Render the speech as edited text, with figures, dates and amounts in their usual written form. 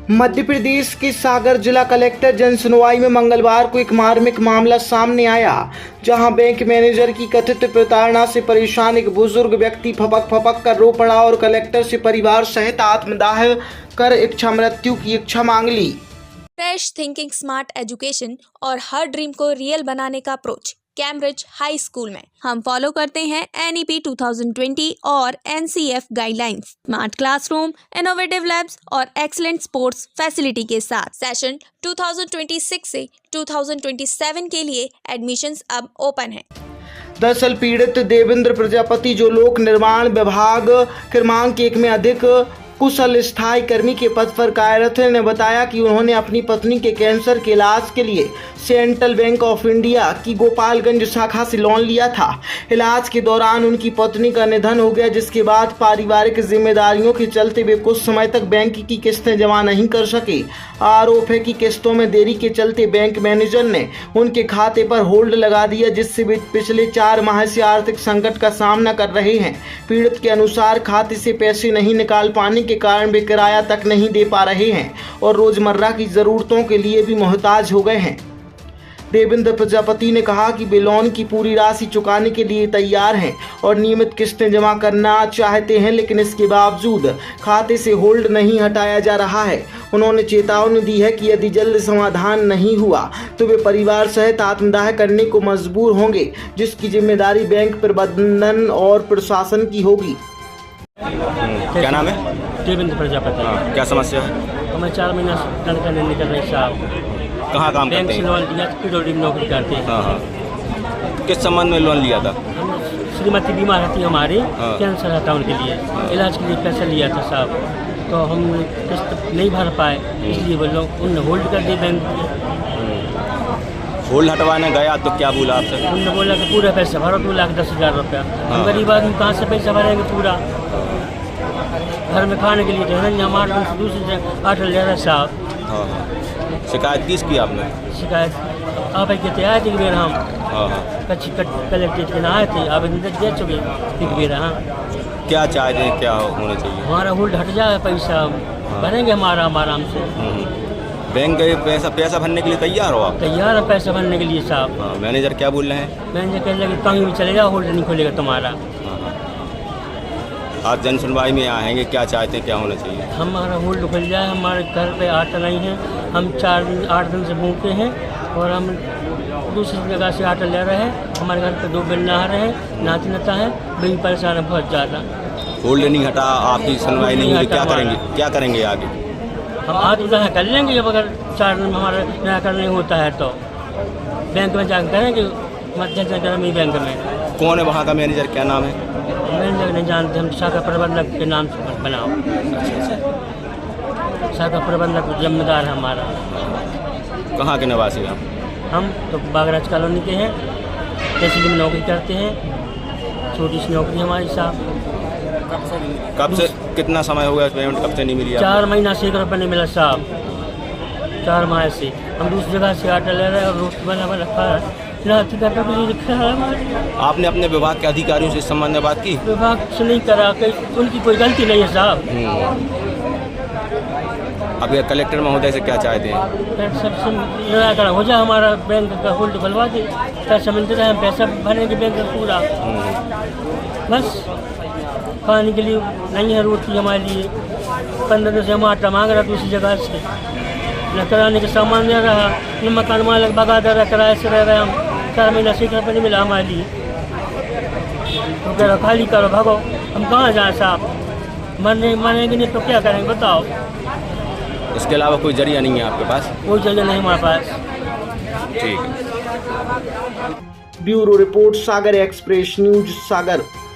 मध्य प्रदेश के सागर जिला कलेक्टर जनसुनवाई में मंगलवार को एक मार्मिक मामला सामने आया, जहां बैंक मैनेजर की कथित प्रताड़ना से परेशान एक बुजुर्ग व्यक्ति फपक कर रो पड़ा और कलेक्टर से परिवार सहित आत्मदाह कर इच्छा मृत्यु की इच्छा मांग ली। फ्रेश थिंकिंग, स्मार्ट एजुकेशन और हर ड्रीम को रियल बनाने का अप्रोच कैम्ब्रिज हाई स्कूल में हम फॉलो करते हैं NEP 2020 और NCF guidelines, smart classroom, innovative labs और एक्सीलेंट स्पोर्ट्स फैसिलिटी के साथ। सेशन 2026 से 2027 के लिए एडमिशंस अब ओपन है। दरअसल पीड़ित देवेंद्र प्रजापति, जो लोक निर्माण विभाग क्रमांक 1 में अधिक कुशल स्थायी कर्मी के पद पर कार्यरत है, ने बताया कि उन्होंने अपनी पत्नी के कैंसर के इलाज के लिए सेंट्रल बैंक ऑफ इंडिया की गोपालगंज शाखा से लोन लिया था। इलाज के दौरान उनकी पत्नी का निधन हो गया, जिसके बाद पारिवारिक जिम्मेदारियों के चलते वे कुछ समय तक बैंक की किस्तें जमा नहीं कर सके। आरोप है कि किस्तों में देरी के चलते बैंक मैनेजर ने उनके खाते पर होल्ड लगा दिया, जिससे वे पिछले 4 माह से आर्थिक संकट का सामना कर रहे हैं। पीड़ित के अनुसार खाते से पैसे नहीं निकाल पाने के कारण वे किराया तक नहीं दे पा रहे हैं और रोजमर्रा की जरूरतों के लिए भी मोहताज हो गए हैं। देवेंद्र प्रजापति ने कहा कि वे लोन की पूरी राशि चुकाने के लिए तैयार हैं और नियमित किस्तें जमा करना चाहते हैं, लेकिन इसके बावजूद खाते से होल्ड नहीं हटाया जा रहा है। उन्होंने चेतावनी दी है कि यदि जल्द समाधान नहीं हुआ तो वे परिवार सहित आत्मदाह करने को मजबूर होंगे, जिसकी जिम्मेदारी बैंक प्रबंधन और प्रशासन की होगी। क्या नाम है? देवेंद्र प्रजापति। क्या समस्या है? हमें 4 महीना से तनख्वाह नहीं निकल रही साहब। कहाँ काम बैंक करते से हैं? लोन लिया था, पिरोडी में नौकरी करते हैं। हाँ। किस संबंध में लोन लिया था? श्रीमती बीमार थी हमारी, हाँ। कैंसर था उनके लिए, इलाज के लिए पैसा लिया था साहब, तो हम किस्त नहीं भर पाए, इसलिए वो लोग उन्होंने होल्ड कर दी बैंक की। होल्ड हटवाने गया तो क्या बोला आपसे? उन्होंने बोला कि पूरा पैसा भरो, 2,10,000 रुपया। हम गरीब आदमी कहाँ से पैसा भरेंगे पूरा? घर में खाने के लिए तो है नहीं, हम 8 दिन से दूसरे से 8 ले रहे साहब। हाँ। शिकायत किस की आपने? शिकायत आप एक आए थे, एक बेर हम हाँ। कच्ची कलेक्ट्रेट के ना आए थे, आवेदन दे चुके एक बेर। हाँ, क्या चाहते हैं, क्या होना चाहिए? हमारा होल्ड हट जाए, पैसा भरेंगे हमारा आराम से। बैंक गए, पैसा भरने के लिए तैयार हो आप? तैयार है पैसा भरने के लिए साहब। हाँ। मैनेजर क्या बोल रहे हैं? मैनेजर कह रहे कि कहीं भी चले जाओ, होल्ड नहीं खोलेगा तुम्हारा। आज जन सुनवाई में आएंगे, क्या चाहते हैं, क्या होना चाहिए? हमारा होल्ड खुल जाए, हमारे घर पे आटा नहीं है, हम 8 दिन से भूखे हैं और हम दूसरी जगह से आटा ले रहे हैं। हमारे घर पे 2 बिल नहा रहे हैं, नाती नता है, बड़ी परेशान है बहुत ज़्यादा। होल्ड नहीं हटा, आपकी सुनवाई नहीं हुई, क्या करेंगे? क्या करेंगे आगे? हम आत्मदाह कर लेंगे जब अगर 4 दिन में हमारा निराकरण नहीं होता है तो बैंक में जाकर करेंगे, मध्य ग्रामीण बैंक में। कौन है वहाँ का मैनेजर, क्या नाम है? मैनेजर नहीं जानते, हम शाखा प्रबंधक के नाम से बनाओ। शाखा प्रबंधक जिम्मेदार है हमारा। कहाँ के निवासी हैं आप? हम तो बागराज कॉलोनी के हैं, तहसील में नौकरी करते हैं, छोटी सी नौकरी हमारी साहब। कब से कितना समय हो गया पेमेंट कब से नहीं मिली? 4 महीना से 1 रुपये नहीं मिला साहब, 4 माह से। हम दूसरी जगह से आटा ले रहे हैं और रोटी बना रखा है। आपने अपने विभाग के अधिकारियों से इस संबंध में बात की? विभाग से नहीं करा, उनकी कोई गलती नहीं है साहब। अब ये कलेक्टर महोदय से क्या चाहते हैं? सबसे निराकरण हो जाए, हमारा बैंक का होल्ड खुलवा दे, पैसा मिलते रहे, हम पैसा भरेंगे बैंक का पूरा। बस खाने के लिए नहीं है रोटी हमारे लिए, 15 दिन से हम आटा मांग रहा दूसरी जगह से, न कराने के सामान दे रहा, न मकान मालिक भगा दे रहा, किराए से रह रहे हम। 4 महीना से 1 रुपये नहीं मिला हमारे लिए, तो कह रहा खाली करो, भागो। हम कहाँ जाएँ साहब? मरेंगे नहीं तो क्या करेंगे बताओ? इसके अलावा कोई जरिया नहीं है आपके पास? कोई जरिया नहीं हमारे पास। ठीक है। ब्यूरो रिपोर्ट, सागर एक्सप्रेस न्यूज, सागर।